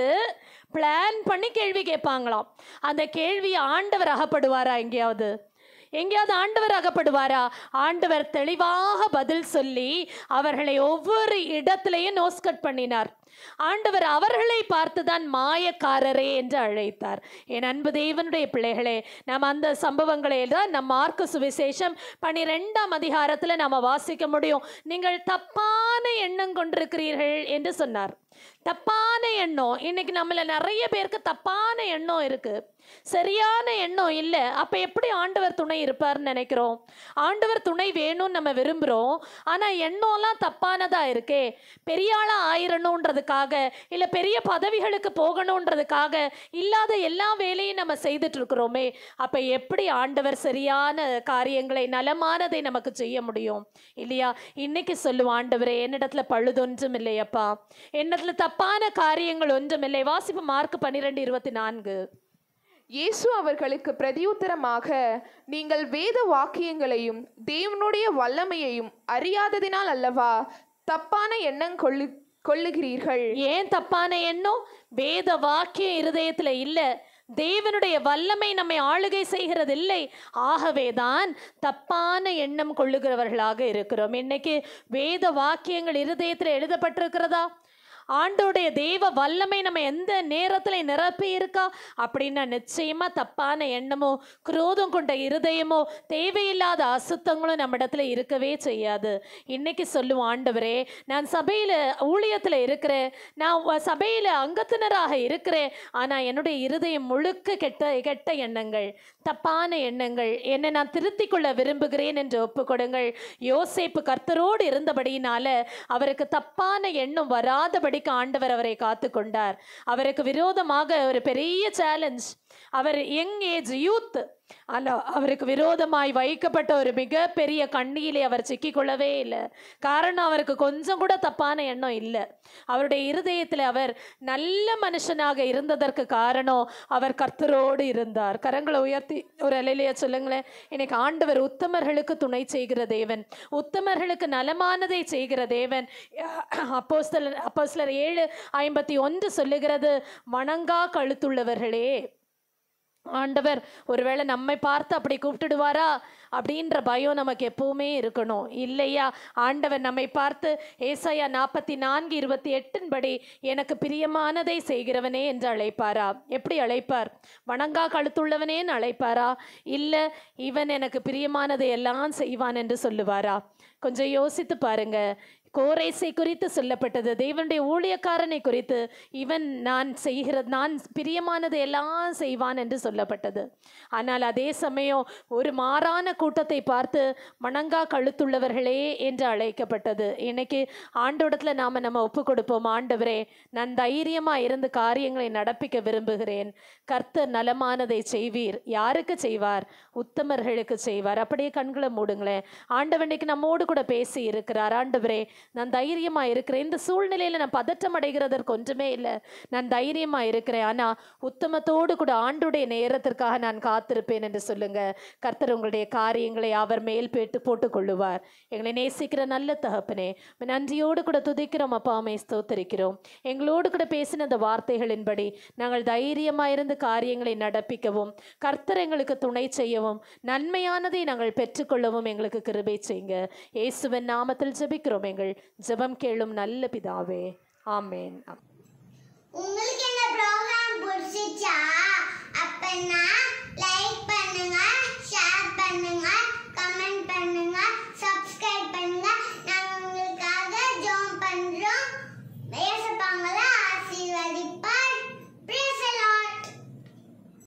பிளான் பண்ணி கேள்வி கேட்பாங்களாம். அந்த கேள்வி ஆண்டவர் அகப்படுவாரா? எங்கேயாவது ஆண்டவர் அகப்படுவாரா? ஆண்டவர் தெளிவாக பதில் சொல்லி அவர்களை ஒவ்வொரு இடத்திலையும் நோஸ்கட் பண்ணினார். ஆண்டவர் அவர்களை பார்த்துதான் மாயக்காரரே என்று அழைத்தார். என் அன்பு தேவனுடைய பிள்ளைகளே, நாம் அந்த சம்பவங்களை தான் நம் மார்க்கு சுவிசேஷம் 12ஆம் அதிகாரத்தில் நாம் வாசிக்க முடியும். நீங்கள் தப்பான எண்ணம் கொண்டிருக்கிறீர்கள் என்று சொன்னார். தப்பான எண்ணம். இன்னைக்கு நம்மள நிறைய பேருக்கு தப்பான எண்ணம் இருக்கு, சரியான எண்ணம் இல்லை. அப்ப எப்படி ஆண்டவர் துணை இருப்பார்னு நினைக்கிறோம்? ஆண்டவர் துணை வேணும்னு நம்ம விரும்புகிறோம், ஆனா எண்ணம்லாம் தப்பானதா இருக்கே. பெரிய ஆளா ஆயிரணும்ன்றது போகணுன்றதுக்காக இல்லை பெரிய பதவிகளுக்கு போகணுன்றதுக்காக இல்லாத எல்லா வேலையும் நம்ம செய்துட்டு இருக்கிறோமே. அப்போ எப்படி ஆண்டவர் சரியான காரியங்களை நலமானதை நமக்கு செய்ய முடியும் இல்லையா? இன்னைக்கு சொல்லுவோம், ஆண்டவரே என்னிடத்துல பழுதொன்றும் இல்லையப்பா, என்னிடத்துல தப்பான காரியங்கள் ஒன்றும் இல்லை. வாசிப்பு மார்க் 12:24. இயேசு அவர்களுக்கு பிரதியுத்தரமாக, நீங்கள் வேத வாக்கியங்களையும் தேவனுடைய வல்லமையையும் அறியாததினால் அல்லவா தப்பான எண்ணம் கொள்ளுகிறீர்கள். ஏன் தப்பான எண்ணம்? வேத வாக்கியம் இருதயத்துல இல்ல, தேவனுடைய வல்லமை நம்மை ஆளுகை செய்கிறது இல்லை. ஆகவேதான் தப்பான எண்ணம் கொள்ளுகிறவர்களாக இருக்கிறோம். இன்னைக்கு வேத வாக்கியங்கள் இருதயத்தில் எழுதப்பட்டிருக்கிறதா? ஆண்டோடைய தெய்வ வல்லமை நம்ம எந்த நேரத்துல நிரப்பி இருக்கா அப்படின்னா நிச்சயமா தப்பான எண்ணமோ குரோதம் கொண்ட இருதயமோ தேவையில்லாத அசுத்தங்களும் நம்ம இடத்துல இருக்கவே செய்யாது. இன்னைக்கு சொல்லுவோம், ஆண்டவரே நான் சபையில ஊழியத்துல இருக்கிறேன், நான் சபையில அங்கத்தினராக இருக்கிறேன், ஆனா என்னுடைய இருதயம் முழுக்க கெட்ட எண்ணங்கள், தப்பான எண்ணங்கள், என்னை நான் திருத்திக் கொள்ள விரும்புகிறேன் என்று ஒப்புக்கொடுங்கள். யோசேப்பு கர்த்தரோடு இருந்தபடியினால அவருக்கு தப்பான எண்ணம் வராதபடி ஆண்டவர் அவரை காத்து கொண்டார். அவருக்கு விரோதமாக ஒரு பெரிய சேலஞ்ச், அவர் யங் ஏஜ் யூத், அவருக்கு விரோதமாய் வைக்கப்பட்ட ஒரு மிகப்பெரிய கண்ணியிலே அவர் சிக்கிக்கொள்ளவே இல்லை. காரணம், அவருக்கு கொஞ்சம் கூட தப்பான எண்ணம் இல்லை. அவருடைய இருதயத்தில் அவர் நல்ல மனுஷனாக இருந்ததற்கு காரணம் அவர் கர்த்தரோடு இருந்தார். கரங்களை உயர்த்தி ஒரு அலையிலேயே சொல்லுங்களேன். இன்னைக்கு ஆண்டவர் உத்தமர்களுக்கு துணை செய்கிற தேவன், உத்தமர்களுக்கு நலமானதை செய்கிற தேவன். அப்போஸ்தலர் 7:51 சொல்லுகிறது, வணங்கா கழுத்துள்ளவர்களே. ஆண்டவர் ஒருவேளை நம்மை பார்த்து அப்படி கூப்பிட்டுடுவாரா அப்படின்ற பயம் நமக்கு எப்பவுமே இருக்கணும் இல்லையா? ஆண்டவர் நம்மை பார்த்து ஏசாயா 44:28 படி எனக்கு பிரியமானதை செய்கிறவனே என்று அழைப்பாரா? எப்படி அழைப்பார்? வணங்கா கழுத்துள்ளவனேன்னு அழைப்பாரா? இல்லை இவன் எனக்கு பிரியமானதை எல்லாம் செய்வான் என்று சொல்லுவாரா? கொஞ்சம் யோசித்து பாருங்க. கோரேசை குறித்து சொல்லப்பட்டது, தேவனுடைய ஊழியக்காரனை குறித்து, இவன் நான் பிரியமானது எல்லாம் செய்வான் என்று சொல்லப்பட்டது. ஆனால் அதே சமயம் ஒரு மாறான கூட்டத்தை பார்த்து மணங்கா கழுத்துள்ளவர்களே என்று அழைக்கப்பட்டது. இன்னைக்கு ஆண்டோடத்துல நம்ம ஒப்பு கொடுப்போம். ஆண்டவரே, நான் தைரியமா இருந்து காரியங்களை நடப்பிக்க விரும்புகிறேன். கர்த்தர் நலமானதை செய்வீர். யாருக்கு செய்வார்? உத்தமர்களுக்கு செய்வார். அப்படியே கண்களை மூடுங்களேன். ஆண்டவர் இன்னைக்கு நம்மோடு கூட பேசி இருக்கிறார். ஆண்டவரே, நான் தைரியமா இருக்கிறேன், இந்த சூழ்நிலையில நான் பதற்றம் அடைகிறதற்கு ஒன்றுமே இல்லை, நான் தைரியமா இருக்கிறேன், ஆனா உத்தமத்தோடு கூட ஆண்டுடைய நேரத்திற்காக நான் காத்திருப்பேன் என்று சொல்லுங்க. கர்த்தர் உங்களுடைய காரியங்களை அவர் மேல் போட்டுக் கொள்ளுவார். எங்களை நேசிக்கிற நல்ல தகப்பனே, நன்றியோடு கூட துதிக்கிறோம் அப்பா, அம்மை ஸ்தோத்திரிக்கிறோம். எங்களோடு கூட பேசின அந்த வார்த்தைகளின்படி நாங்கள் தைரியமா இருந்து காரியங்களை நடப்பிக்கவும், கர்த்தர் எங்களுக்கு துணை செய்யவும், நன்மையானதை நாங்கள் பெற்றுக்கொள்ளவும் எங்களுக்கு கிருபை செய்யுங்க. இயேசுவின் நாமத்தில் ஜெபிக்கிறோம் எங்கள் ஜெபம் கேளும் நல்ல பிதாவே, ஆமென். உங்களுக்கு இந்த ப்ரோகிராம் பிடிச்சிச்சா? அப்பனா லைக் பண்ணுங்க, ஷேர் பண்ணுங்க, கமெண்ட் பண்ணுங்க, சப்ஸ்கிரைப் பண்ணுங்க. நாங்க உங்களுக்காக ஜெபம் பண்றோம். ஏசப்பாங்கள